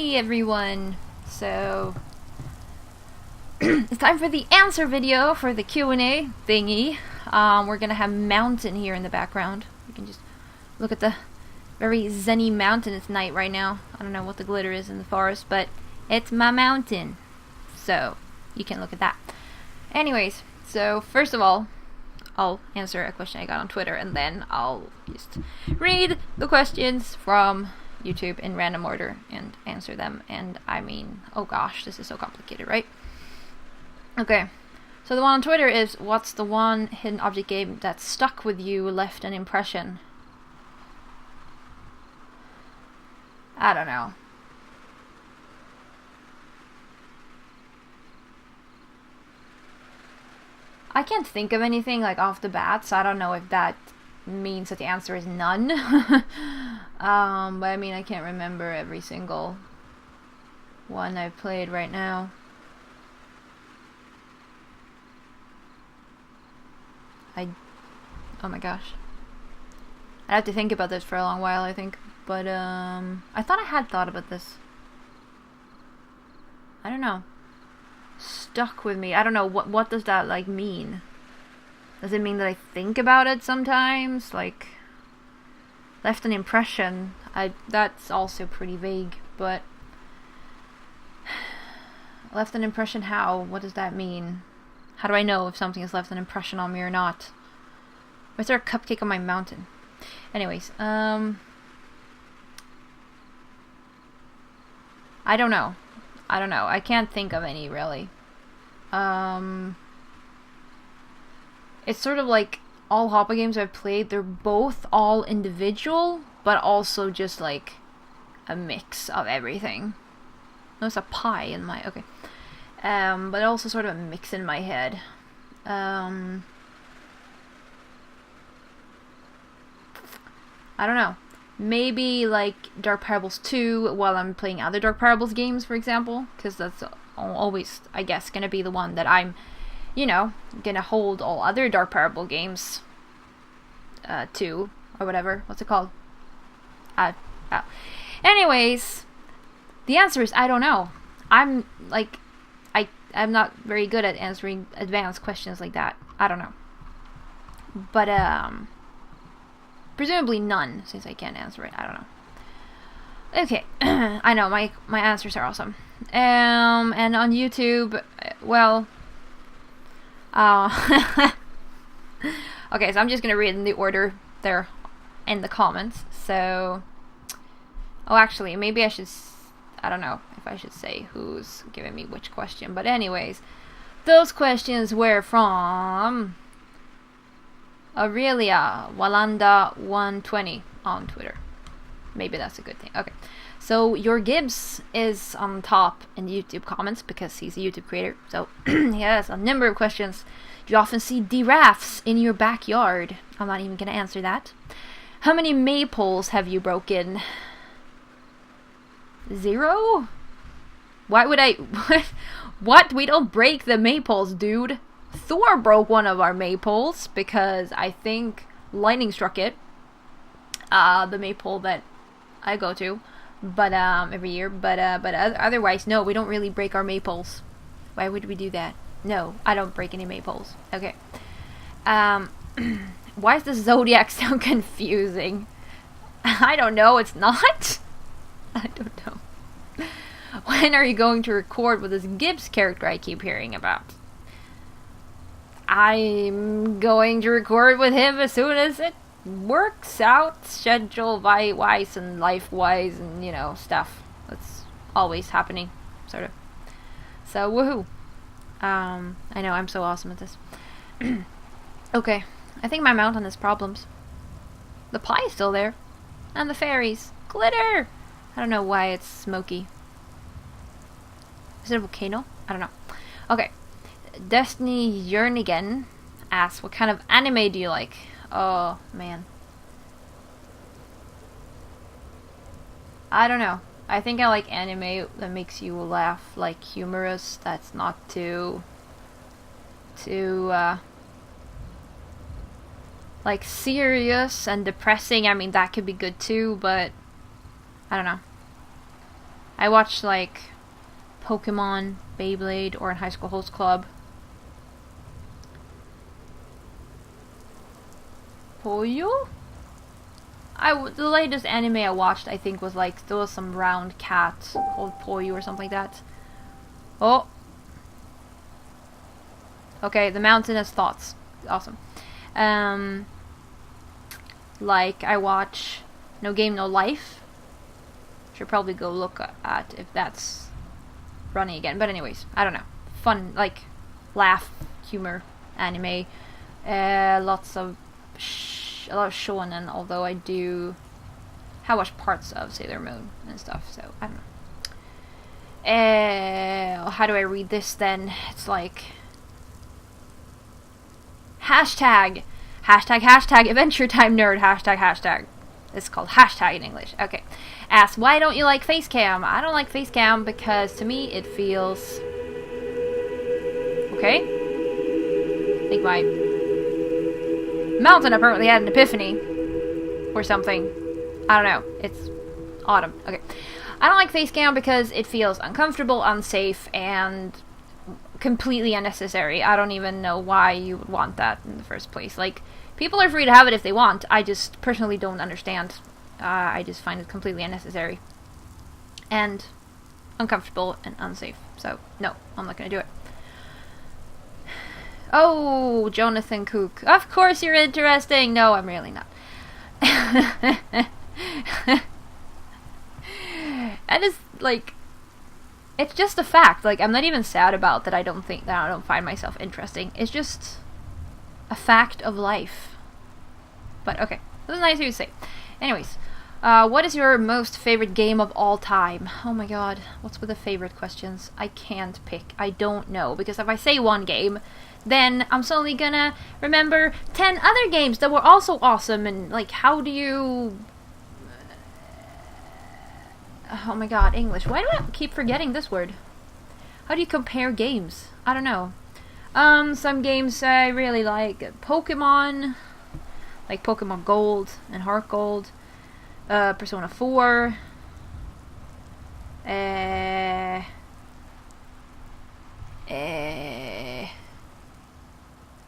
Hey everyone! So, it's time for the answer video for the Q&A thingy. We're gonna have mountain here in the background. You can just look at the very zenny mountain. It's night right now. I don't know what the glitter is in the forest, but it's my mountain. So, you can look at that. Anyways, so first of all, I'll answer a question I got on Twitter, and then I'll just read the questions from YouTube in random order and answer them. And I mean, oh gosh, this is so complicated, right? Okay, so the one on Twitter is, what's the one hidden object game that stuck with you, left an impression? I don't know. I can't think of anything like off the bat, so I don't know if that means that the answer is none. But I mean, I can't remember every single one I've played right now. Oh my gosh. I have to think about this for a long while, I think. But I thought I had thought about this. I don't know. Stuck with me. I don't know, what does that like mean? Does it mean that I think about it sometimes? Like, left an impression. That's also pretty vague, but left an impression how? What does that mean? How do I know if something has left an impression on me or not? Or is there a cupcake on my mountain? Anyways, I don't know. I can't think of any, really. It's sort of like all Hoppa games I've played, they're both all individual, but also just like a mix of everything. No, it's a pie in my... okay. But also sort of a mix in my head. I don't know. Maybe like Dark Parables 2 while I'm playing other Dark Parables games, for example, because that's always, I guess, gonna be the one that I'm, you know, gonna hold all other Dark Parable games to, or whatever. What's it called? Anyways, the answer is I don't know. I'm not very good at answering advanced questions like that. I don't know. But presumably none, since I can't answer it. I don't know. Okay, I know, my answers are awesome. And on YouTube, well... okay, so I'm just gonna read in the order there in the comments. So... oh, actually, maybe I should... I don't know if I should say who's giving me which question. But anyways, those questions were from... Aurelia Walanda 120 on Twitter. Maybe that's a good thing. Okay. So your Gibbs is on top in the YouTube comments because he's a YouTube creator. So he has a number of questions. Do you often see giraffes in your backyard? I'm not even going to answer that. How many maypoles have you broken? 0? Why would I... What? We don't break the maypoles, dude. Thor broke one of our maypoles because I think lightning struck it. The maypole that I go to, but every year. But otherwise, no, we don't really break our maypoles. Why would we do that? No, I don't break any maypoles. Okay. Why is the zodiac so confusing? I don't know. It's not. I don't know. When are you going to record with this Gibbs character I keep hearing about? I'm going to record with him as soon as it works out, schedule-wise and life-wise and, you know, stuff. That's always happening, sort of. So, woohoo. I know, I'm so awesome at this. Okay, I think my mountain has problems. The pie is still there. And the fairies. Glitter! I don't know why it's smoky. Is it a volcano? I don't know. Okay. Destiny Yernigan asks, what kind of anime do you like? Oh, man. I don't know. I think I like anime that makes you laugh, like humorous, that's not too like serious and depressing. I mean, that could be good too, but I don't know. I watched like Pokemon, Beyblade, or in High School Host Club. Poyo? The latest anime I watched, I think, was like, there was some round cat called Poyo or something like that. Oh! Okay, the mountain has thoughts. Awesome. Like, I watch No Game, No Life. Should probably go look at if that's running again. But anyways, I don't know. Fun, like, laugh, humor, anime. A lot of shonen, although I watch parts of Sailor Moon and stuff, so I don't know. How do I read this then? It's like hashtag Adventure Time Nerd, hashtag. It's called hashtag in English. Okay. Asks, why don't you like face cam? I don't like face cam because to me it feels... Okay. I think my mountain apparently had an epiphany. Or something. I don't know. It's autumn. Okay. I don't like face cam because it feels uncomfortable, unsafe, and completely unnecessary. I don't even know why you would want that in the first place. Like, people are free to have it if they want. I just personally don't understand. I just find it completely unnecessary. And uncomfortable and unsafe. So, no, I'm not gonna do it. Oh, Jonathan Cook. Of course you're interesting. No, I'm really not. And it's like, it's just a fact. Like, I'm not even sad about that. I don't find myself interesting. It's just a fact of life. But okay, this is nice of you to say. Anyways, what is your most favorite game of all time? Oh my god, what's with the favorite questions? I can't pick. I don't know, because if I say one game, then I'm suddenly gonna remember 10 other games that were also awesome, and like, how do you... Oh my god, English. Why do I keep forgetting this word? How do you compare games? I don't know. Some games I really like. Pokemon, like Pokemon Gold and Heart Gold. Persona 4. I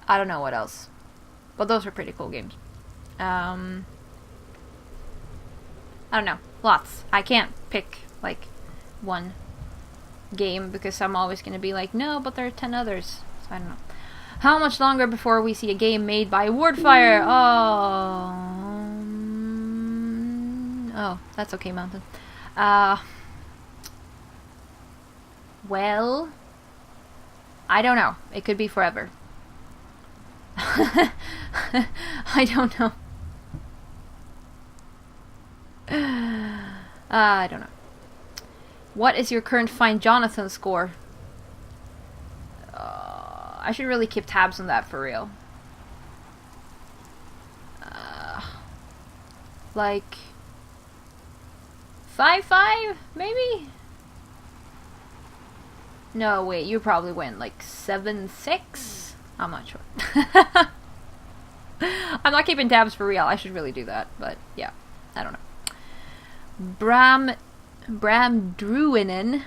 don't know what else. But those are pretty cool games. I don't know. Lots. I can't pick, like, one game because I'm always going to be like, no, but there are 10 others. So I don't know. How much longer before we see a game made by Wardfire? Oh, that's okay, Mountain. Well, I don't know. It could be forever. I don't know. I don't know. What is your current Find Jonathan score? I should really keep tabs on that for real. Like 5-5, maybe? No, wait, you probably win like 7-6? I'm not sure. I'm not keeping tabs for real. I should really do that, but yeah, I don't know. Bram Druinen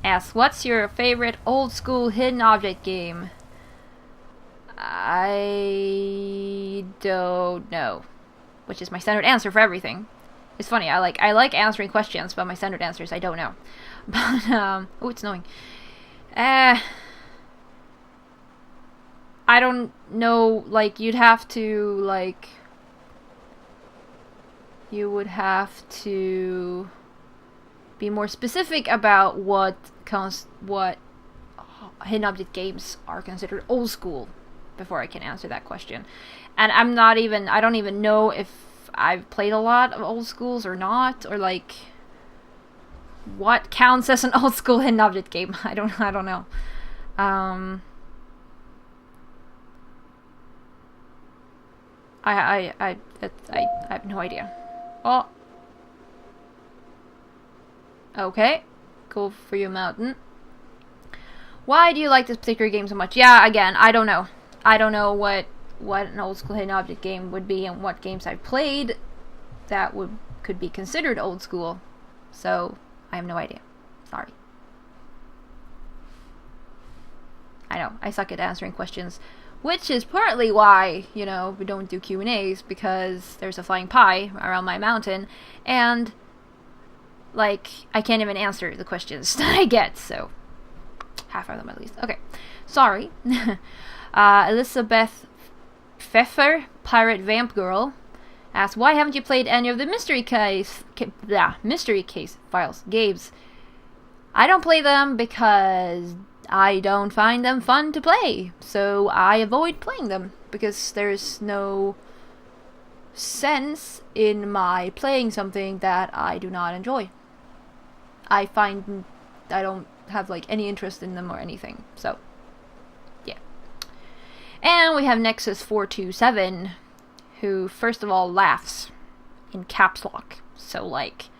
asks, what's your favorite old school hidden object game? I don't know. Which is my standard answer for everything. It's funny, I like answering questions, but my standard answer is I don't know. But, oh, it's snowing. I don't know, like, you would have to be more specific about what hidden object games are considered old school before I can answer that question. And I don't even know if I've played a lot of old schools or not, or like what counts as an old school hidden object game. I don't know. I have no idea. Oh. Okay. Cool for you, Mountain. Why do you like this particular game so much? Yeah, again, I don't know. I don't know what an old school hidden object game would be and what games I've played that could be considered old school. So, I have no idea. Sorry. I know, I suck at answering questions, which is partly why, you know, we don't do Q&As, because there's a flying pie around my mountain, and, like, I can't even answer the questions that I get, so half of them at least. Okay, sorry. Elizabeth Pfeffer, Pirate Vamp Girl, asks, why haven't you played any of the mystery case files games? I don't play them because I don't find them fun to play, so I avoid playing them, because there's no sense in my playing something that I do not enjoy. I find I don't have like any interest in them or anything, so yeah. And we have Nexus427, who first of all laughs in caps lock, so like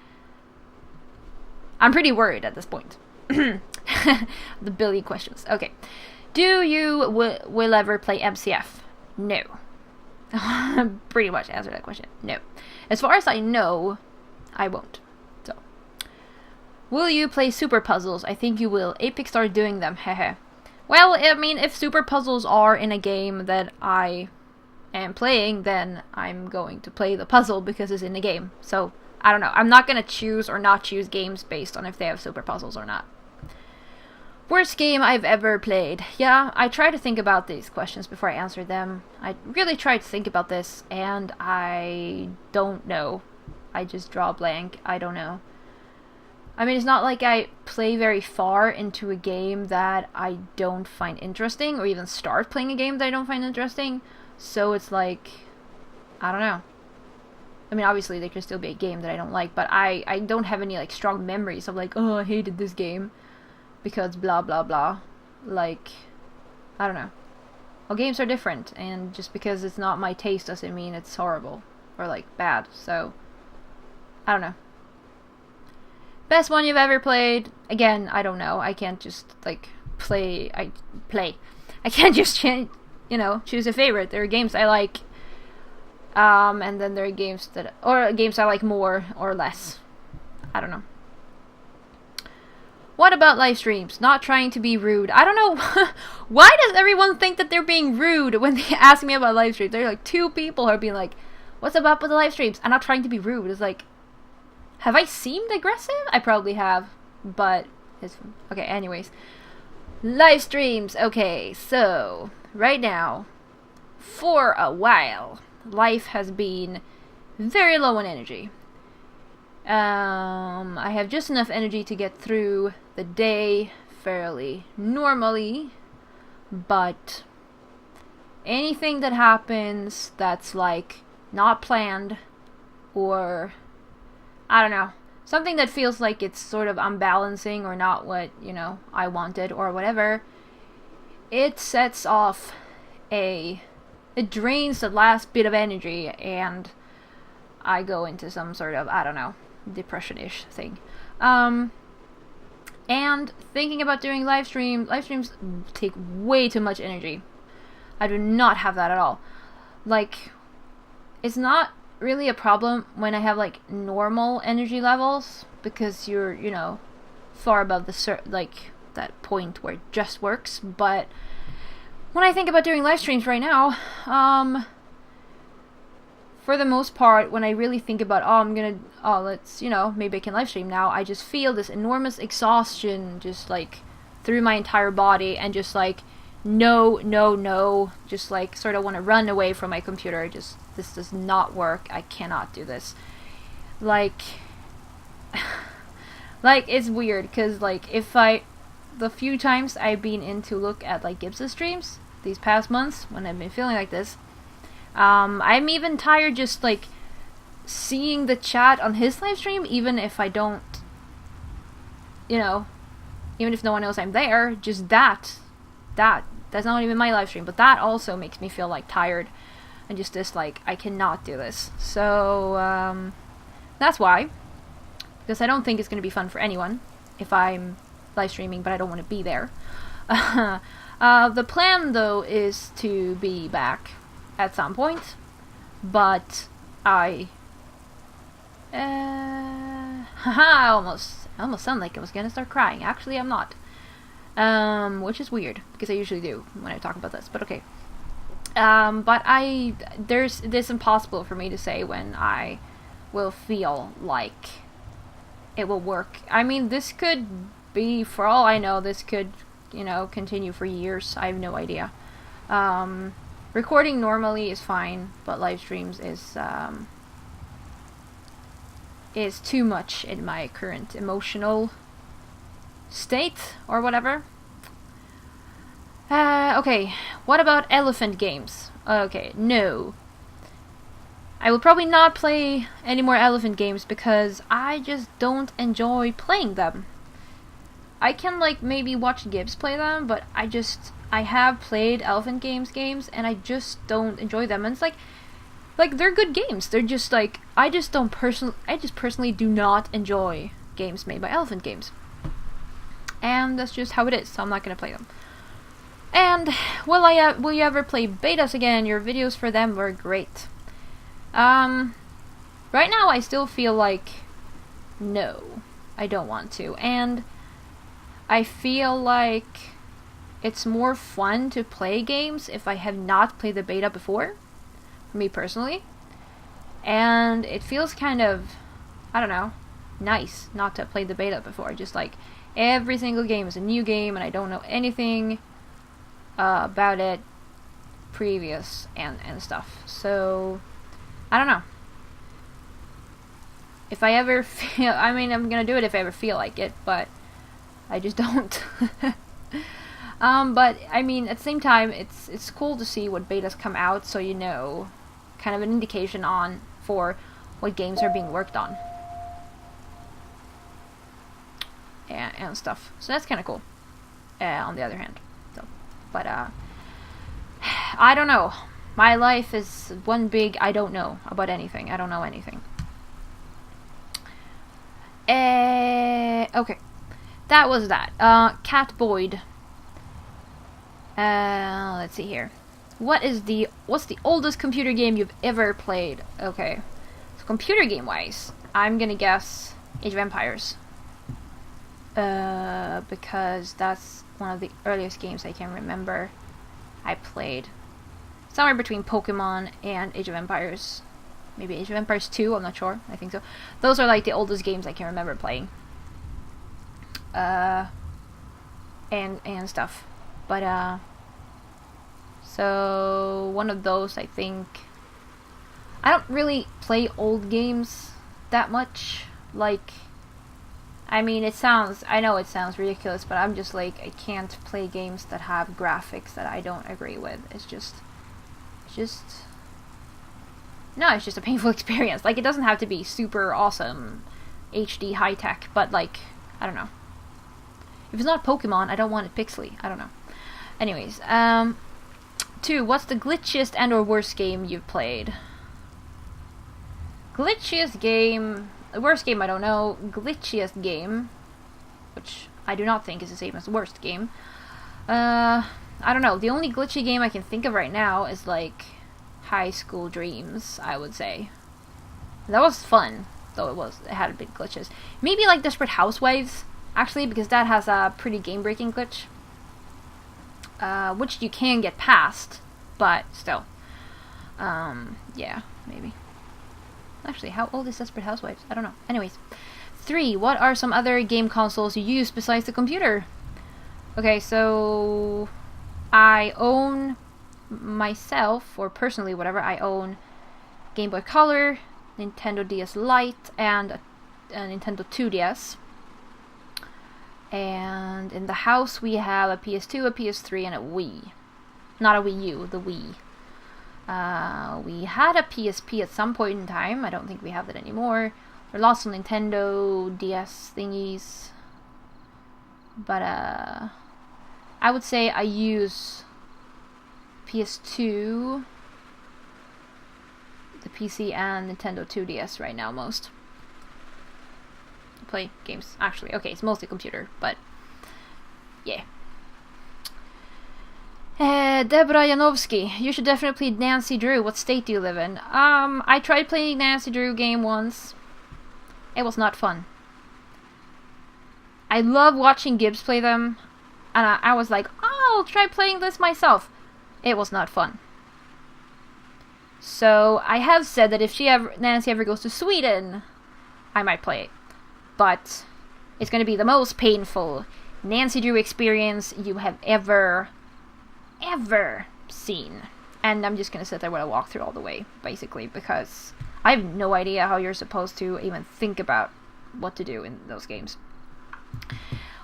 I'm pretty worried at this point. The billion questions. Okay, do you will ever play MCF? No. Pretty much answer that question. No. As far as I know, I won't. So, will you play super puzzles? I think you will. Apex started doing them. Hehe. Well, I mean, if super puzzles are in a game that I am playing, then I'm going to play the puzzle because it's in the game. So, I don't know. I'm not gonna choose or not choose games based on if they have super puzzles or not. Worst game I've ever played. Yeah, I try to think about these questions before I answer them. I really try to think about this, and I don't know. I just draw a blank. I don't know. I mean, it's not like I play very far into a game that I don't find interesting, or even start playing a game that I don't find interesting. So it's like, I don't know. I mean, obviously there could still be a game that I don't like, but I don't have any like strong memories of like, oh, I hated this game because blah blah blah. Like, I don't know. Well, games are different, and just because it's not my taste doesn't mean it's horrible or like bad. So I don't know. Best one you've ever played? Again, I don't know. I can't just like play. I can't just choose a favorite. There are games I like, and then there are games games I like more or less. I don't know. What about live streams? Not trying to be rude. I don't know. Why does everyone think that they're being rude when they ask me about live streams? There are like 2 people who are being like, what's up with the live streams? I'm not trying to be rude. It's like, have I seemed aggressive? I probably have, but it's okay. Anyways, live streams. Okay, so right now, for a while, life has been very low on energy. I have just enough energy to get through the day fairly normally, but anything that happens that's like not planned, or I don't know, something that feels like it's sort of unbalancing or not what, I wanted or whatever, it sets off it drains the last bit of energy, and I go into some sort of, I don't know, depression-ish thing. And thinking about doing live streams take way too much energy. I do not have that at all. Like, it's not really a problem when I have like normal energy levels, because you're, far above that point where it just works. But when I think about doing live streams right now, for the most part, when I really think about, let's, maybe I can live stream now, I just feel this enormous exhaustion just like through my entire body, and just like, no, just like sort of want to run away from my computer. Just, this does not work. I cannot do this. Like, it's weird, because like the few times I've been in to look at like Gibbs's streams these past months when I've been feeling like this, I'm even tired just like seeing the chat on his live stream, even if I don't, even if no one knows I'm there, just that's not even my live stream, but that also makes me feel like tired, and just this like, I cannot do this. So that's why, because I don't think it's going to be fun for anyone if I'm live streaming but I don't want to be there. The plan though is to be back at some point, but I almost I almost sound like I was gonna start crying. Actually, I'm not. Which is weird, because I usually do when I talk about this, but okay. But it's impossible for me to say when I will feel like it will work. I mean, this could be, for all I know, this could, you know, continue for years. I have no idea. Recording normally is fine, but live streams is too much in my current emotional state, or whatever. Okay, what about elephant games? Okay, no. I will probably not play any more elephant games because I just don't enjoy playing them. I can, like, maybe watch Gibbs play them, but I have played elephant games and I just don't enjoy them. And it's like they're good games. They're just like, I just personally do not enjoy games made by elephant games. And that's just how it is, so I'm not gonna play them. And will you ever play betas again? Your videos for them were great. Right now I still feel like no, I don't want to. And I feel like it's more fun to play games if I have not played the beta before, for me personally. And it feels kind of, I don't know, nice not to have played the beta before. Just like every single game is a new game and I don't know anything about it previous and stuff. So I don't know. If I ever feel, I mean, I'm gonna do it if I ever feel like it, but I just don't. But I mean, at the same time, it's cool to see what betas come out, so you know, kind of an indication for what games are being worked on and stuff. So that's kind of cool. On the other hand, so, but I don't know. My life is one big I don't know about anything. I don't know anything. Okay. That was that. Cat Boyd. Let's see here. What's the oldest computer game you've ever played? Okay. So computer game wise, I'm gonna guess Age of Empires. Because that's one of the earliest games I can remember I played. Somewhere between Pokemon and Age of Empires. Maybe Age of Empires 2, I'm not sure. I think so. Those are like the oldest games I can remember playing. And stuff. But so one of those, I think. I don't really play old games that much. Like, I mean, I know it sounds ridiculous, but I'm just like, I can't play games that have graphics that I don't agree with. It's just a painful experience. Like, it doesn't have to be super awesome HD high tech, but like, I don't know. If it's not Pokemon, I don't want it pixely. I don't know. Anyways, 2. What's the glitchiest and or worst game you've played? Glitchiest game, the worst game I don't know. Glitchiest game, which I do not think is the same as worst game. I don't know. The only glitchy game I can think of right now is like High School Dreams, I would say. That was fun, though it had a bit glitches. Maybe like Desperate Housewives, actually, because that has a pretty game-breaking glitch. Which you can get past, but still. Yeah, maybe. Actually, how old is Desperate Housewives? I don't know. Anyways. 3. What are some other game consoles you use besides the computer? Okay, so I own myself, or personally, whatever, I own Game Boy Color, Nintendo DS Lite, and a Nintendo 2DS. And in the house we have a PS2, a PS3, and a Wii. Not a Wii U, the Wii. We had a PSP at some point in time. I don't think we have that anymore. There are lots of Nintendo DS thingies. But I would say I use PS2, the PC, and Nintendo 2DS right now most. To play games, actually. Okay, it's mostly computer, but yeah. Deborah Janowski, you should definitely play Nancy Drew. What state do you live in? I tried playing Nancy Drew game once. It was not fun. I love watching Gibbs play them, and I was like, oh, I'll try playing this myself. It was not fun. So I have said that if Nancy ever goes to Sweden, I might play it. But it's going to be the most painful Nancy Drew experience you have ever seen. And I'm just going to sit there with a walkthrough all the way, basically, because I have no idea how you're supposed to even think about what to do in those games.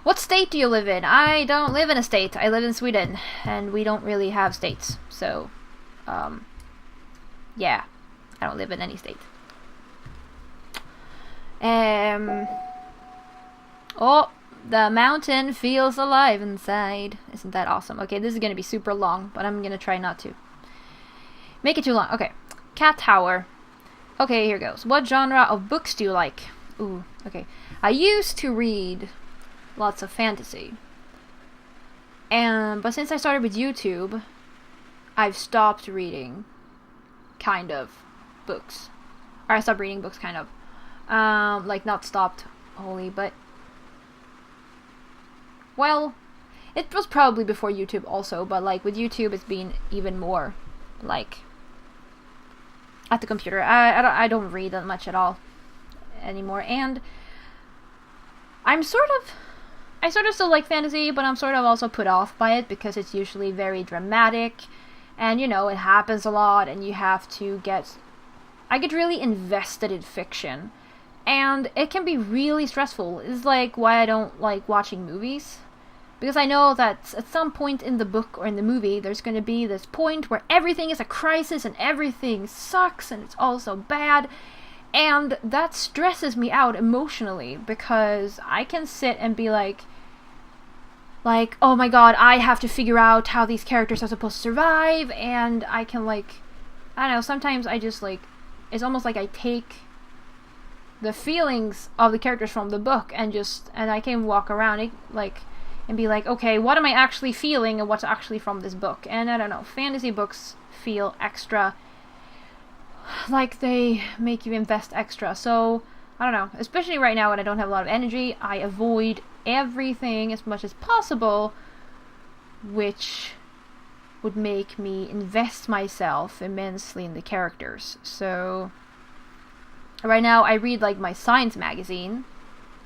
What state do you live in? I don't live in a state. I live in Sweden, and we don't really have states. So, yeah, I don't live in any state. Oh, the mountain feels alive inside. Isn't that awesome? Okay, this is going to be super long, but I'm going to try not to make it too long. Okay, Cat Tower. Okay, here goes. What genre of books do you like? Ooh, okay. I used to read lots of fantasy. But since I started with YouTube, I've stopped reading, kind of, books. Or I stopped reading books, kind of. Like, not stopped wholly, but... Well, it was probably before YouTube also, but, like, with YouTube it's been even more, like, at the computer. I don't read that much at all anymore, and I sort of still like fantasy, but I'm sort of also put off by it because it's usually very dramatic, and, you know, it happens a lot, and you have to I get really invested in fiction, and it can be really stressful. It's like why I don't like watching movies, because I know that at some point in the book or in the movie, there's going to be this point where everything is a crisis, and everything sucks, and it's all so bad. And that stresses me out emotionally, because I can sit and be like, oh my god, I have to figure out how these characters are supposed to survive, and I can, like, I don't know, sometimes I just, like, it's almost like I take the feelings of the characters from the book and I can walk around it, like, and be like, okay, what am I actually feeling and what's actually from this book? And I don't know, fantasy books feel extra, like they make you invest extra. So, I don't know, especially right now when I don't have a lot of energy, I avoid everything as much as possible which would make me invest myself immensely in the characters. So, right now I read, like, my science magazine,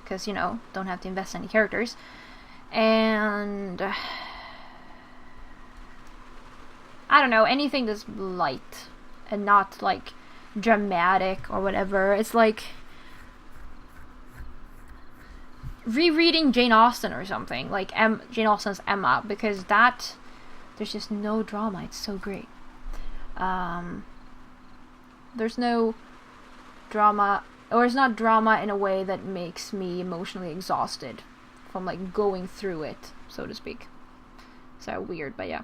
because, you know, don't have to invest in any characters. And I don't know, anything that's light and not, like, dramatic or whatever. It's like rereading Jane Austen or something, like Jane Austen's Emma, because there's just no drama. It's so great. There's no drama, or it's not drama in a way that makes me emotionally exhausted from, like, going through it, so to speak. So weird, but yeah.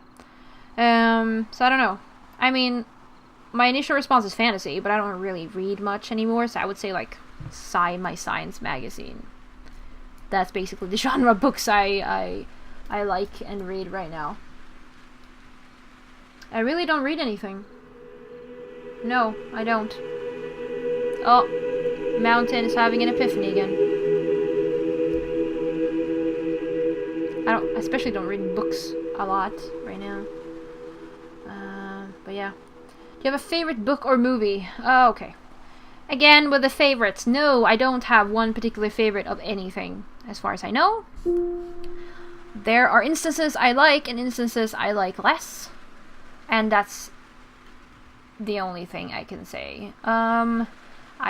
So I don't know. I mean, my initial response is fantasy, but I don't really read much anymore, so I would say, like, my science magazine. That's basically the genre of books I like and read right now. I really don't read anything. No, I don't. Oh, Mountain is having an epiphany again. I especially don't read books a lot right now. But yeah. Do you have a favorite book or movie? Oh, okay. Again, with the favorites. No, I don't have one particular favorite of anything, as far as I know. There are instances I like and instances I like less. And that's the only thing I can say. I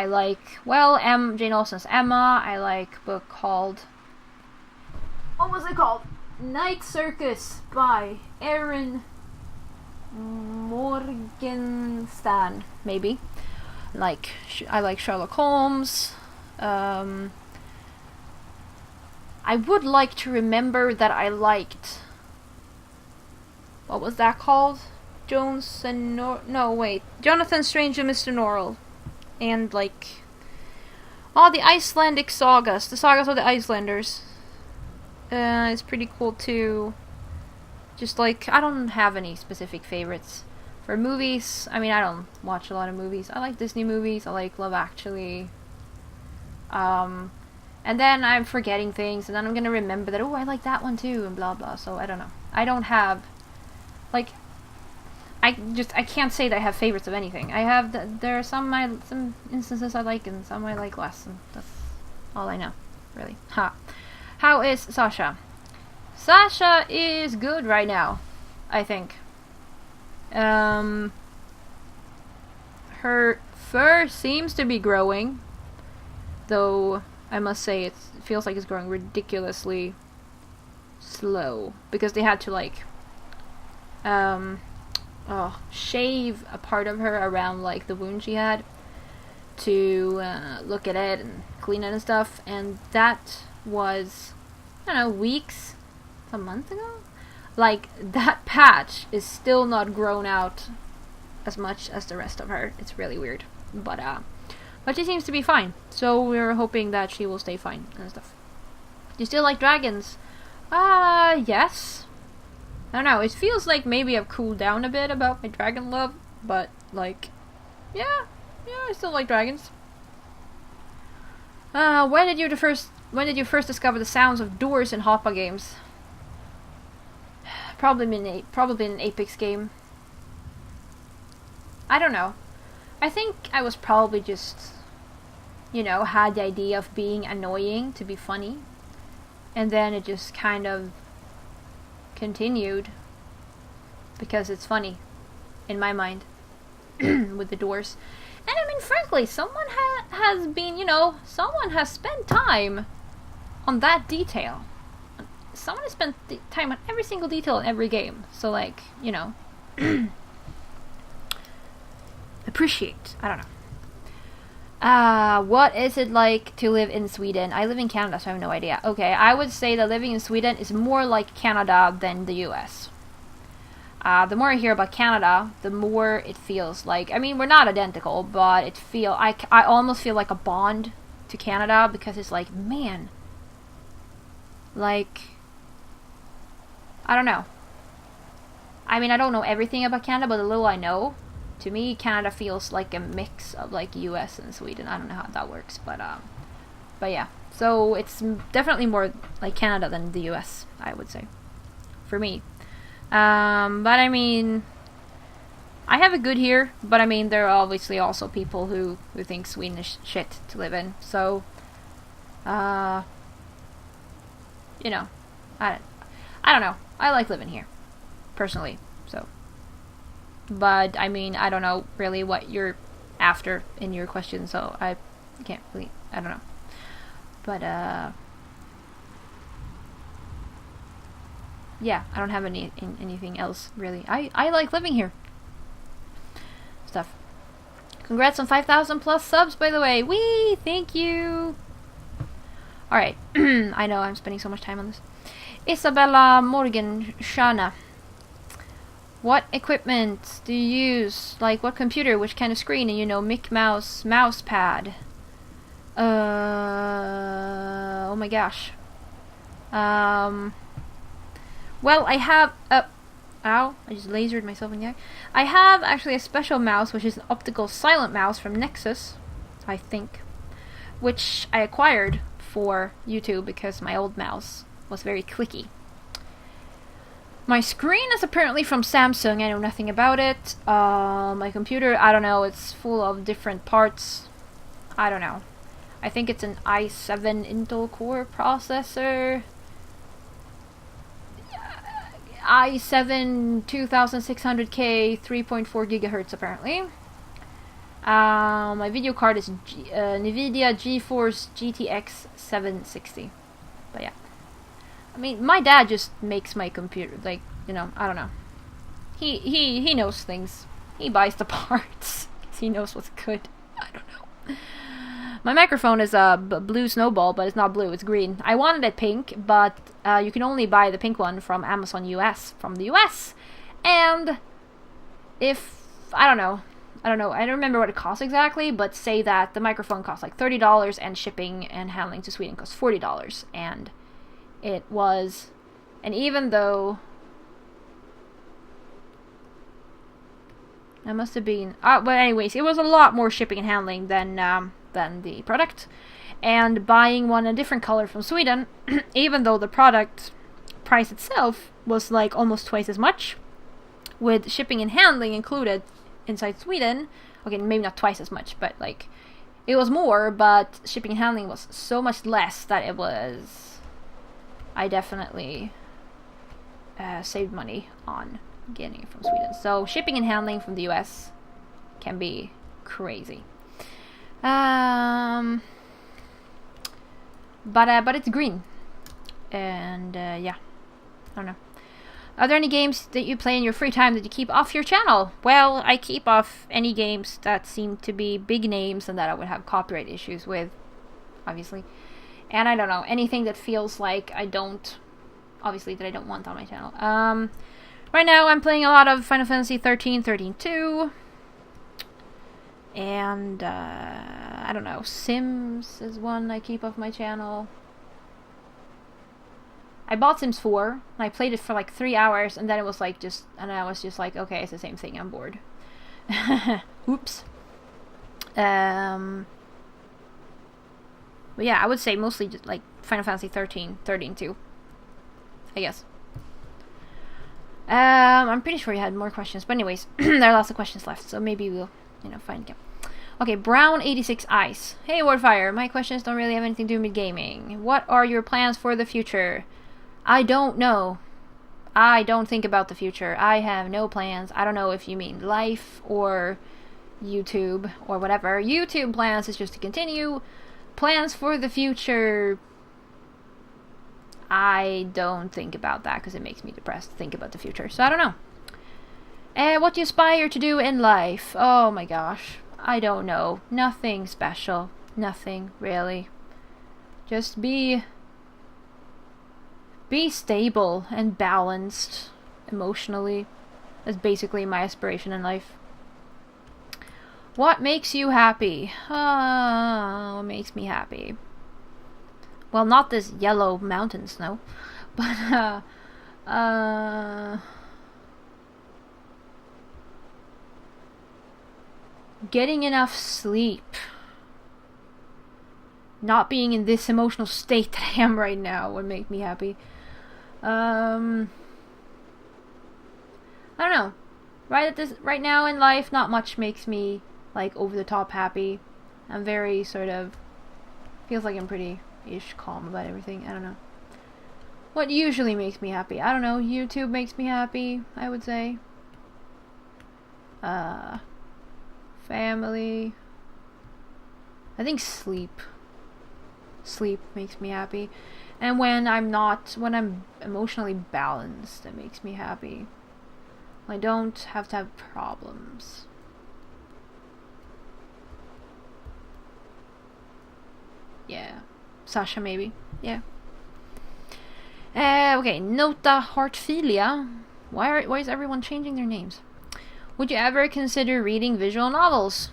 like, well, Jane Austen's Emma. I like a book called... What was it called? Night Circus by Erin Morgenstern, maybe. Like, I like Sherlock Holmes. I would like to remember that I liked... What was that called? Jonathan Strange and Mr. Norrell. And, like... all the Icelandic sagas. The sagas of the Icelanders. It's pretty cool too. Just, like, I don't have any specific favorites. For movies, I mean, I don't watch a lot of movies. I like Disney movies. I like Love Actually. And And then I'm forgetting things, and then I'm gonna remember that, oh, I like that one too, and blah blah. So I don't know. I don't have, like, I can't say that I have favorites of anything. I have, there are some instances I like, and some I like less, and that's all I know, really. Ha. How is Sasha? Sasha is good right now, I think. Her fur seems to be growing, though I must say it feels like it's growing ridiculously slow, because they had to, like, shave a part of her around, like, the wound she had to look at it and clean it and stuff, and that was, I don't know, weeks, a month ago? Like, that patch is still not grown out as much as the rest of her. It's really weird, but she seems to be fine, so we're hoping that she will stay fine and stuff. Do you still like dragons? Yes. I don't know, it feels like maybe I've cooled down a bit about my dragon love, but, like, yeah, I still like dragons. When did you first discover the sounds of doors in Hoppa games? Probably in an Apex game. I don't know. I think I was probably just, you know, had the idea of being annoying to be funny, and then it just kind of continued because it's funny in my mind with the doors. And I mean, frankly, someone has been, you know, someone has spent time on that detail. Someone has spent time on every single detail in every game. So, like, you know, appreciate. I don't know. What is it like to live in Sweden? I live in Canada, so I have no idea. Okay, I would say that living in Sweden is more like Canada than the US. The more I hear about Canada, the more it feels like, I mean, we're not identical, but I almost feel like a bond to Canada, because it's like, man, like, I don't know. I mean, I don't know everything about Canada, but the little I know, to me, Canada feels like a mix of, like, US and Sweden. I don't know how that works, but yeah. So it's definitely more like Canada than the US, I would say, for me. But I mean, I have it good here, but I mean, there are obviously also people who think Sweden is shit to live in, so, you know, I don't know. I like living here, personally, so. But, I mean, I don't know really what you're after in your question, so I can't really, I don't know. But, yeah, I don't have anything else, really. I like living here. Stuff. Congrats on 5,000 plus subs, by the way. Whee! Thank you! Alright. I know, I'm spending so much time on this. Isabella Morgan Shana. What equipment do you use? Like, what computer? Which kind of screen? And, you know, Mick Mouse, mouse pad. Oh my gosh. Well, I have ow, I just lasered myself in the eye. I have actually a special mouse, which is an optical silent mouse from Nexus, I think, which I acquired for YouTube because my old mouse was very clicky. My screen is apparently from Samsung. I know nothing about it. My computer, I don't know, it's full of different parts. I don't know. I think it's an i7 Intel Core processor. i7 2600K 3.4 gigahertz apparently. My video card is NVIDIA GeForce GTX 760. But yeah. I mean, my dad just makes my computer, like, you know, I don't know. He knows things. He buys the parts. He knows what's good. I don't know. My microphone is a blue snowball, but it's not blue, it's green. I wanted it pink, but you can only buy the pink one from Amazon US, from the US. And if, I don't know, I don't remember what it costs exactly, but say that the microphone costs like $30 and shipping and handling to Sweden costs $40. And it was, and even though I must have been, but anyways, it was a lot more shipping and handling than the product. and buying one a different color from Sweden, even though the product price itself was like almost twice as much, with shipping and handling included inside Sweden. Okay, maybe not twice as much, but like it was more, but shipping and handling was so much less that it was... I definitely saved money on getting it from Sweden. So shipping and handling from the US can be crazy. But it's green. And yeah, I don't know. Are there any games that you play in your free time that you keep off your channel? Well, I keep off any games that seem to be big names and that I would have copyright issues with, obviously. And I don't know, anything that feels like I don't want on my channel. Right now I'm playing a lot of Final Fantasy 13-2. And, I don't know, Sims is one I keep off my channel. I bought Sims 4, and I played it for like 3 hours, and then it was like and I was just like, okay, it's the same thing, I'm bored. Oops. But yeah, I would say mostly just like Final Fantasy 13-2, I guess. I'm pretty sure you had more questions, but anyways, there are lots of questions left, so maybe we'll, find again. Okay, Brown86 Ice. Hey, Wardfire, my questions don't really have anything to do with gaming. What are your plans for the future? I don't know. I don't think about the future. I have no plans. I don't know if you mean life or YouTube or whatever. YouTube plans is just to continue. Plans for the future... I don't think about that because it makes me depressed to think about the future. So I don't know. What do you aspire to do in life? Oh my gosh. I don't know. Nothing special. Nothing, really. Just be stable and balanced emotionally. That's basically my aspiration in life. What makes you happy? What makes me happy? Well, not this yellow mountain snow, but getting enough sleep. Not being in this emotional state that I am right now would make me happy. I don't know. Right now in life, not much makes me like over the top happy. I'm very sort of feels like I'm pretty ish calm about everything. I don't know. What usually makes me happy? I don't know. YouTube makes me happy, I would say. Family. I think sleep. Sleep makes me happy. And when I'm emotionally balanced, it makes me happy. I don't have to have problems. Yeah. Sasha, maybe. Yeah. Okay, Nota Heartphilia. Why is everyone changing their names? Would you ever consider reading visual novels?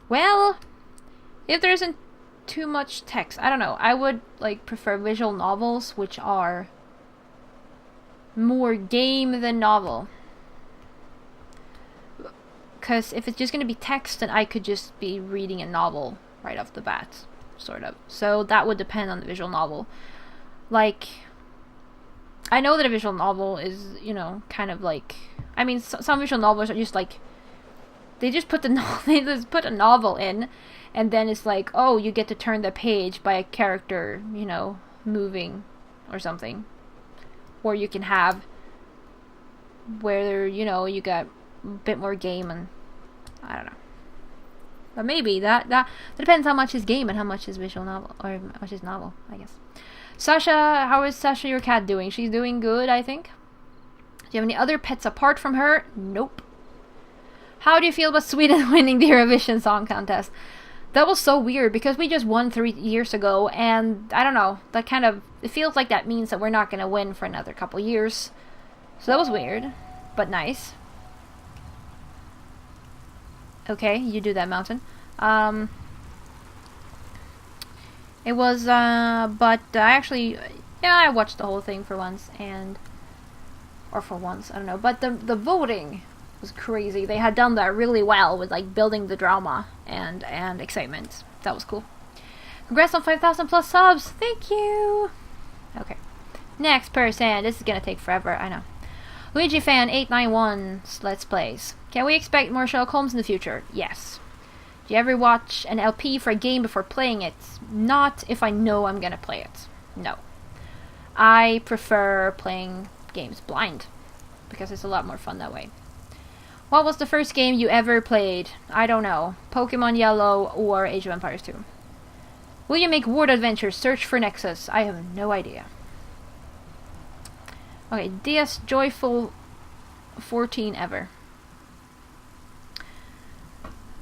Well, if there isn't too much text, I don't know. I would prefer visual novels, which are more game than novel. Because if it's just going to be text, then I could just be reading a novel right off the bat. Sort of. So that would depend on the visual novel. I know that a visual novel is, kind of I mean, some visual novels are just they just put a novel in, and then it's oh, you get to turn the page by a character, moving or something. Or you can have where, you got a bit more game, and I don't know. But maybe that depends how much is game and how much is visual novel, or how much is novel, I guess. Sasha, how is Sasha, your cat, doing? She's doing good, I think. Do you have any other pets apart from her? Nope. How do you feel about Sweden winning the Eurovision Song Contest? That was so weird because we just won 3 years ago, and I don't know, that kind of, it feels like that means that we're not going to win for another couple years. So that was weird, but nice. Okay, you do that, Mountain. It was, but I actually, I watched the whole thing for once, or for once, I don't know, but the voting was crazy. They had done that really well with, building the drama and excitement. That was cool. Congrats on 5,000 plus subs. Thank you. Okay. Next person. This is gonna take forever. I know. Luigi Fan 891 Let's Plays. Can we expect more Sherlock Holmes in the future? Yes. Do you ever watch an LP for a game before playing it? Not if I know I'm gonna play it. No. I prefer playing games blind because it's a lot more fun that way. What was the first game you ever played? I don't know. Pokemon Yellow or Age of Empires 2. Will you make Word Adventures Search for Nexus? I have no idea. Okay, DS Joyful 14 ever.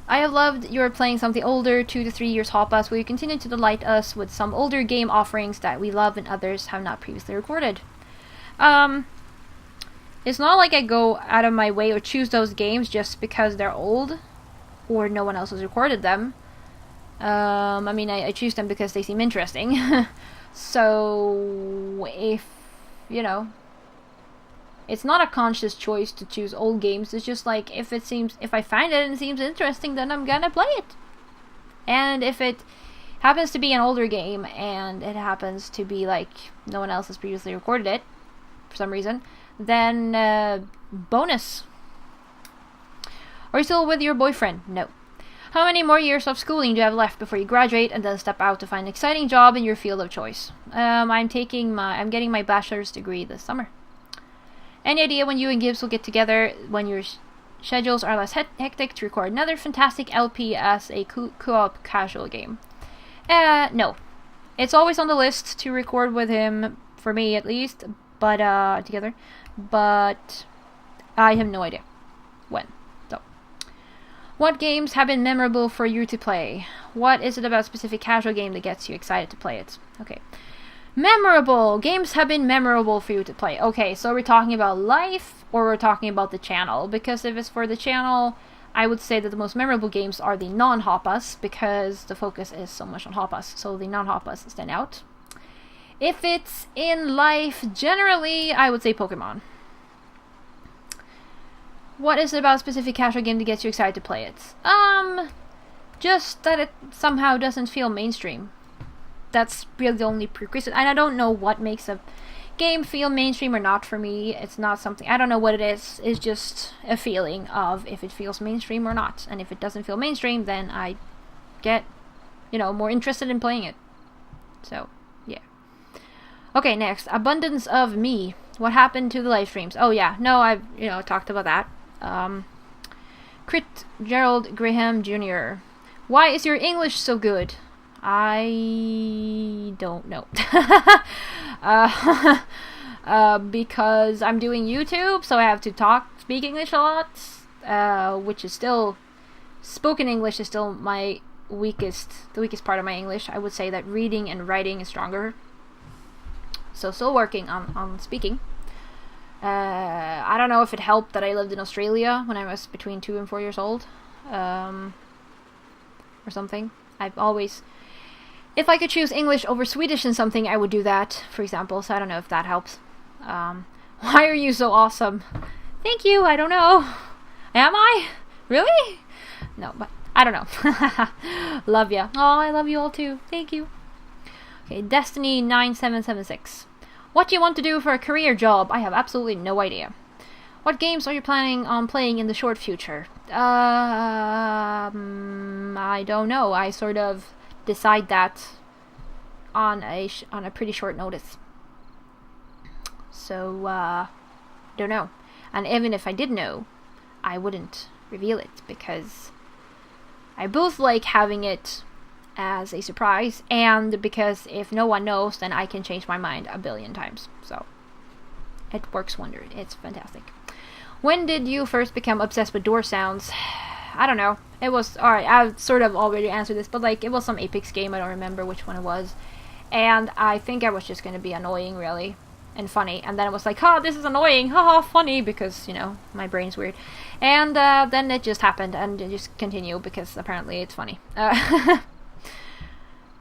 I have loved your playing something older, 2 to 3 years Hoppas. Will you continue to delight us with some older game offerings that we love and others have not previously recorded? It's not like I go out of my way or choose those games just because they're old or no one else has recorded them. I mean, I choose them because they seem interesting. So, if, you know, it's not a conscious choice to choose old games. It's just like, if I find it and it seems interesting, then I'm gonna play it. And if it happens to be an older game and it happens to be like no one else has previously recorded it for some reason, then bonus. Are you still with your boyfriend? No. How many more years of schooling do you have left before you graduate and then step out to find an exciting job in your field of choice? I'm getting my bachelor's degree this summer. Any idea when you and Gibbs will get together when your schedules are less hectic to record another fantastic LP as a co-op casual game? No. It's always on the list to record with him, for me at least, but together. But I have no idea when. So, what games have been memorable for you to play? What is it about a specific casual game that gets you excited to play it? Okay. Memorable! Games have been memorable for you to play. Okay, so we're talking about life or we're talking about the channel? Because if it's for the channel, I would say that the most memorable games are the non-Hoppas because the focus is so much on Hoppas. So the non-Hoppas stand out. If it's in life, generally, I would say Pokemon. What is it about a specific casual game that gets you excited to play it? Just that it somehow doesn't feel mainstream. That's really the only prerequisite. And I don't know what makes a game feel mainstream or not for me. It's not something, I don't know what it is. It's just a feeling of if it feels mainstream or not. And if it doesn't feel mainstream, then I get, more interested in playing it. So, yeah. Okay, next. Abundance of Me. What happened to the live streams? Oh, yeah. No, I've, talked about that. Crit Gerald Graham Jr. Why is your English so good? I don't know. Because I'm doing YouTube, so I have to speak English a lot, which is still, spoken English is still the weakest part of my English. I would say that reading and writing is stronger. So still working on speaking. I don't know if it helped that I lived in Australia when I was between 2 and 4 years old, or something. I've always, if I could choose English over Swedish in something, I would do that, for example, so I don't know if that helps. Why are you so awesome? Thank you, I don't know. Am I? Really? No, but I don't know. Love ya. Oh, I love you all too. Thank you. Okay, Destiny 9776. What do you want to do for a career job? I have absolutely no idea. What games are you planning on playing in the short future? I don't know. I sort of decide that on a pretty short notice. So, don't know. And even if I did know, I wouldn't reveal it because I both like having it as a surprise and because if no one knows, then I can change my mind a billion times. So, it works wonders. It's fantastic. When did you first become obsessed with door sounds? I don't know. It was, alright, I've sort of already answered this, but like, it was some Apex game, I don't remember which one it was. And I think I was just gonna be annoying, really, and funny. And then it was like, this is annoying, haha, funny, because, my brain's weird. And then it just happened, and it just continued, because apparently it's funny.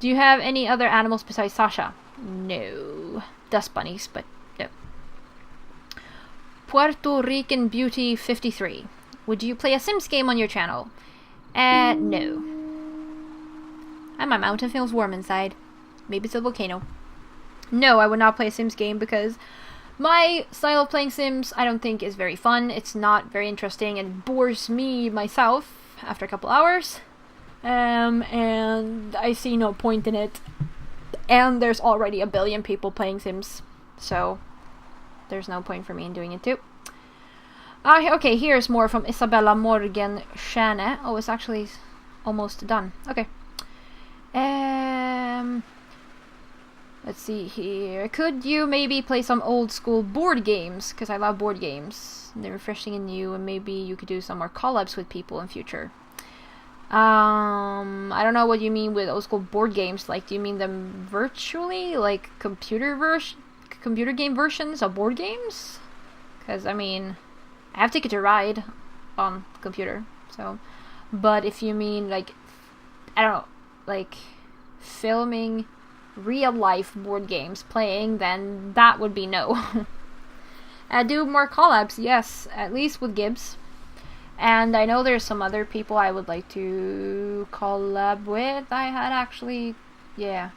Do you have any other animals besides Sasha? No. Dust bunnies, but no. Puerto Rican Beauty 53. Would you play a Sims game on your channel? No. And my mountain feels warm inside. Maybe it's a volcano. No, I would not play a Sims game because my style of playing Sims I don't think is very fun. It's not very interesting and it bores me myself after a couple hours. And I see no point in it. And there's already a billion people playing Sims. So there's no point for me in doing it too. Okay, here's more from Isabella Morgan Schane. Oh, it's actually almost done. Okay. Let's see here. Could you maybe play some old school board games? Because I love board games. They're refreshing and new, and maybe you could do some more collabs with people in future. I don't know what you mean with old school board games. Like, do you mean them virtually? Like computer game versions of board games? Because, I mean, I have Ticket to Ride on the computer, so. But if you mean, like, I don't know, like, filming real life board games playing, then that would be no. Do more collabs, yes, at least with Gibbs. And I know there's some other people I would like to collab with. I had actually, yeah,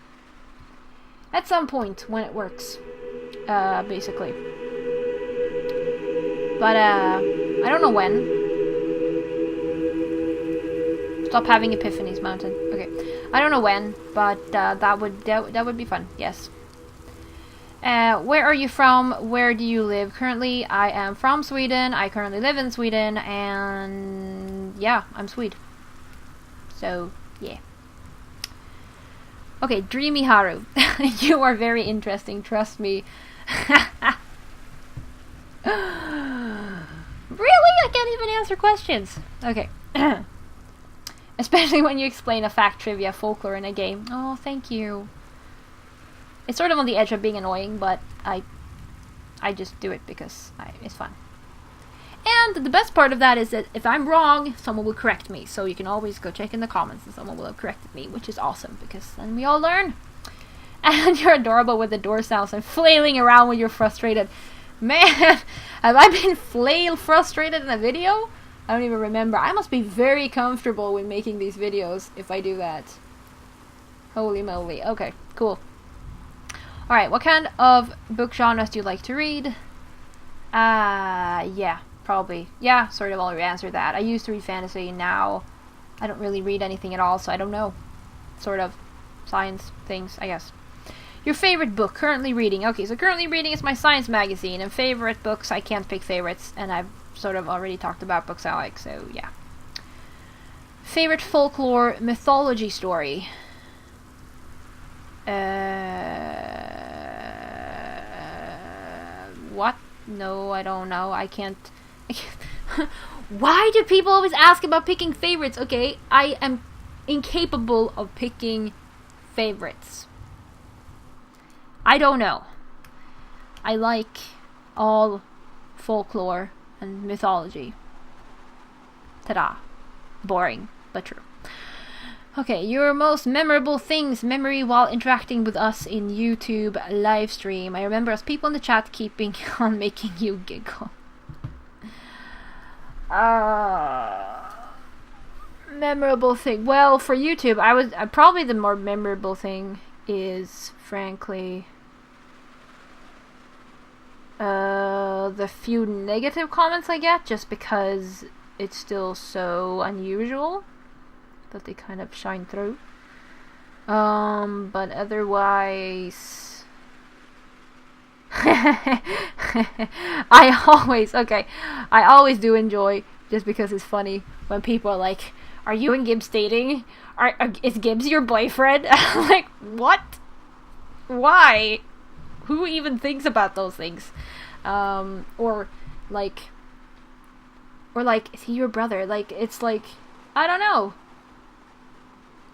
at some point when it works, basically. But I don't know when. Stop having epiphanies, Mountain. Okay, I don't know when, but that would be fun. Yes. Where are you from? Where do you live currently? I am from Sweden. I currently live in Sweden, and yeah, I'm Swede. So yeah. Okay, Dreamy Haru, you are very interesting. Trust me. Really? I can't even answer questions. Okay. Especially when you explain a fact, trivia, folklore in a game. Oh, thank you. It's sort of on the edge of being annoying, but I just do it because it's fun. And the best part of that is that if I'm wrong, someone will correct me. So you can always go check in the comments and someone will have corrected me, which is awesome because then we all learn. And you're adorable with the door sounds and flailing around when you're frustrated. Man, have I been frustrated in a video? I don't even remember. I must be very comfortable with making these videos if I do that. Holy moly. Okay, cool. Alright, what kind of book genres do you like to read? Yeah, probably. Yeah, sort of already answered that. I used to read fantasy, now I don't really read anything at all, so I don't know. Sort of science things, I guess. Your favorite book, currently reading. Okay, so currently reading is my science magazine, and favorite books, I can't pick favorites, and I've sort of already talked about books I like, so yeah. Favorite folklore mythology story? What? No, I don't know. I can't. Why do people always ask about picking favorites? Okay, I am incapable of picking favorites. I don't know. I like all folklore and mythology. Ta-da. Boring, but true. Okay, your most memorable things, memory while interacting with us in YouTube live stream. I remember us people in the chat keeping on making you giggle. Memorable thing. Well, for YouTube, I was probably the more memorable thing is, frankly, the few negative comments I get, just because it's still so unusual that they kind of shine through. But otherwise, I always do enjoy, just because it's funny, when people are like, are you and Gibbs dating? Is Gibbs your boyfriend? I'm like, what? Why? Who even thinks about those things? Or like, is he your brother? Like, it's like, I don't know.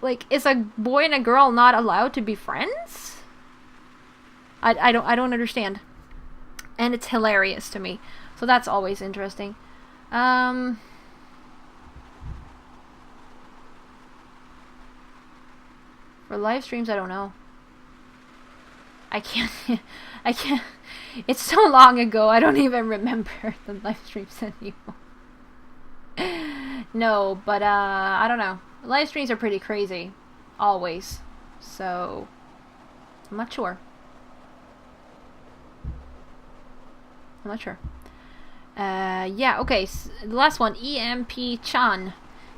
Like, is a boy and a girl not allowed to be friends? I don't understand. And it's hilarious to me. So that's always interesting. For live streams, I don't know. I can't. It's so long ago, I don't even remember the live streams anymore. No, but I don't know. Live streams are pretty crazy. always. So I'm not sure. Yeah, okay, the last one, EMP Chan.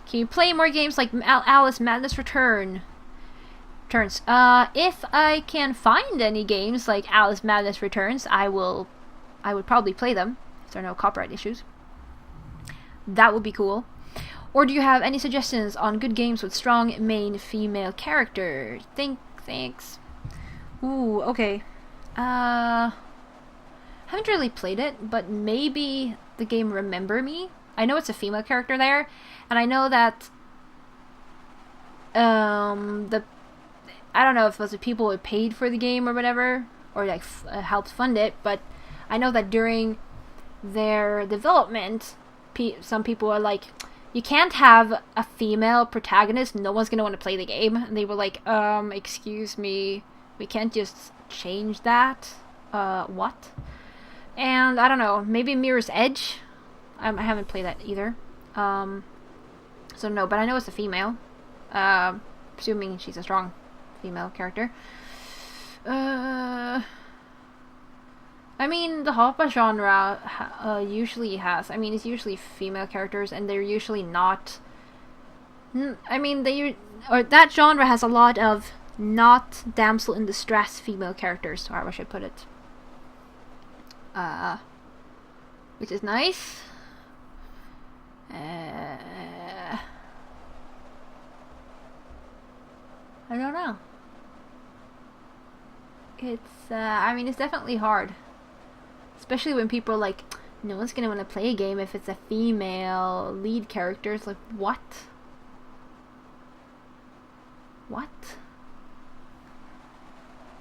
Can you play more games like Alice Madness Returns? If I can find any games like Alice Madness Returns, I would probably play them, if there are no copyright issues. That would be cool. Or do you have any suggestions on good games with strong main female characters? Thanks. Ooh, okay. Haven't really played it, but maybe the game Remember Me. I know it's a female character there, and I know that I don't know if it was the people who paid for the game or whatever, or like helped fund it, but I know that during their development, some people are like, you can't have a female protagonist, no one's gonna want to play the game. And they were like, excuse me, we can't just change that. What? And I don't know, maybe Mirror's Edge? I haven't played that either. So no, but I know it's a female. Presuming she's a strong female character. I mean, the Hoppa genre usually has... I mean, it's usually female characters, and they're usually not... I mean, that genre has a lot of not damsel in distress female characters, or how I should put it. Which is nice. I don't know. It's, I mean, it's definitely hard. Especially when people are like, no one's gonna want to play a game if it's a female lead character. It's like, what? What?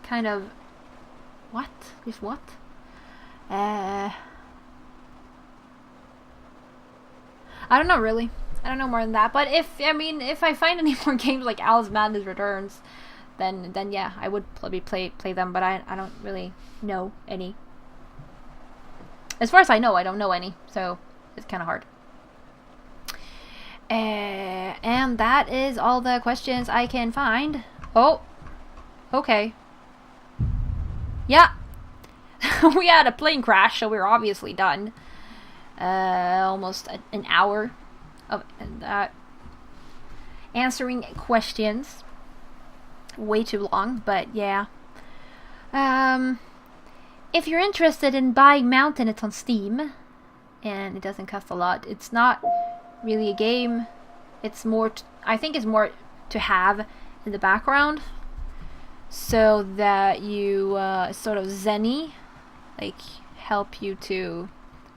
Kind of... What? Just what? I don't know, really. I don't know more than that. But if I find any more games like Alice Madness Returns, then yeah, I would probably play them. But I don't really know any. As far as I know, I don't know any. So it's kind of hard. And that is all the questions I can find. Oh, okay. Yeah. We had a plane crash, so we're obviously done. Almost an hour of answering questions. Way too long, but yeah. If you're interested in buying Mountain, it's on Steam, and it doesn't cost a lot. It's not really a game. It's more, I think it's more to have in the background, so that you sort of zen-y, like help you to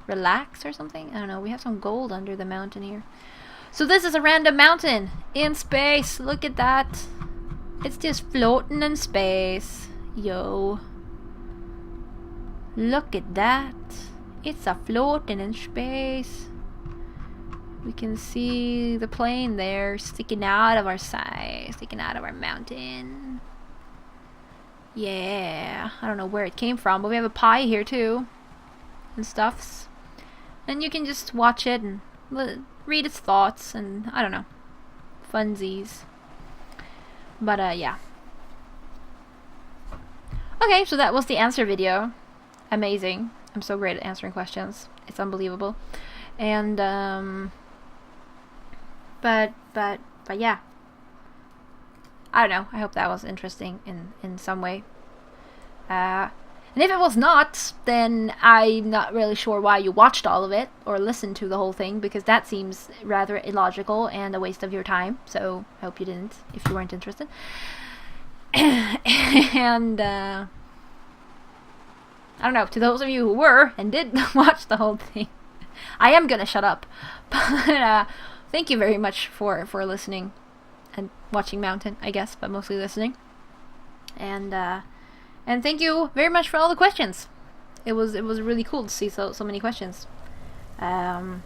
relax or something. I don't know. We have some gold under the mountain here. So this is a random mountain in space. Look at that. It's just floating in space. Yo. Look at that. It's a floating in space. We can see the plane there sticking out of our side, sticking out of our mountain. Yeah. I don't know where it came from, but we have a pie here too. And stuffs. And you can just watch it and read its thoughts and, I don't know, funsies. But, yeah. Okay, so that was the answer video. Amazing. I'm so great at answering questions. It's unbelievable. And, but yeah. I don't know. I hope that was interesting in some way. And if it was not, then I'm not really sure why you watched all of it or listened to the whole thing, because that seems rather illogical and a waste of your time. So I hope you didn't, if you weren't interested. And I don't know, to those of you who were and did watch the whole thing, I am gonna shut up. But thank you very much for listening and watching Mountain, I guess, but mostly listening. And thank you very much for all the questions. It was really cool to see so many questions. And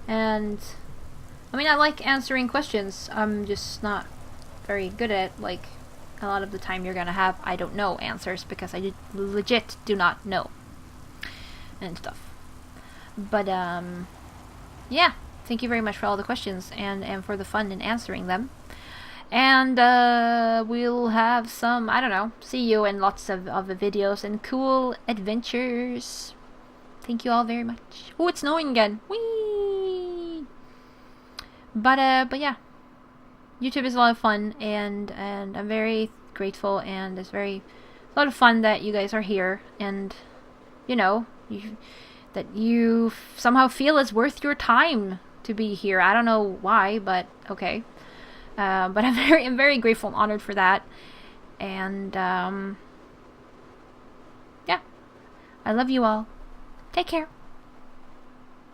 I mean, I like answering questions. I'm just not very good at, like, a lot of the time you're gonna have I don't know answers, because I legit do not know and stuff. But yeah, thank you very much for all the questions and for the fun in answering them. And we'll have some, I don't know, see you in lots of other videos and cool adventures. Thank you all very much. Oh, it's snowing again. Whee! But yeah. YouTube is a lot of fun, and I'm very grateful, and it's a lot of fun that you guys are here, and you know, that you somehow feel it's worth your time to be here. I don't know why, but okay. But I'm very grateful and honored for that, and yeah, I love you all. Take care.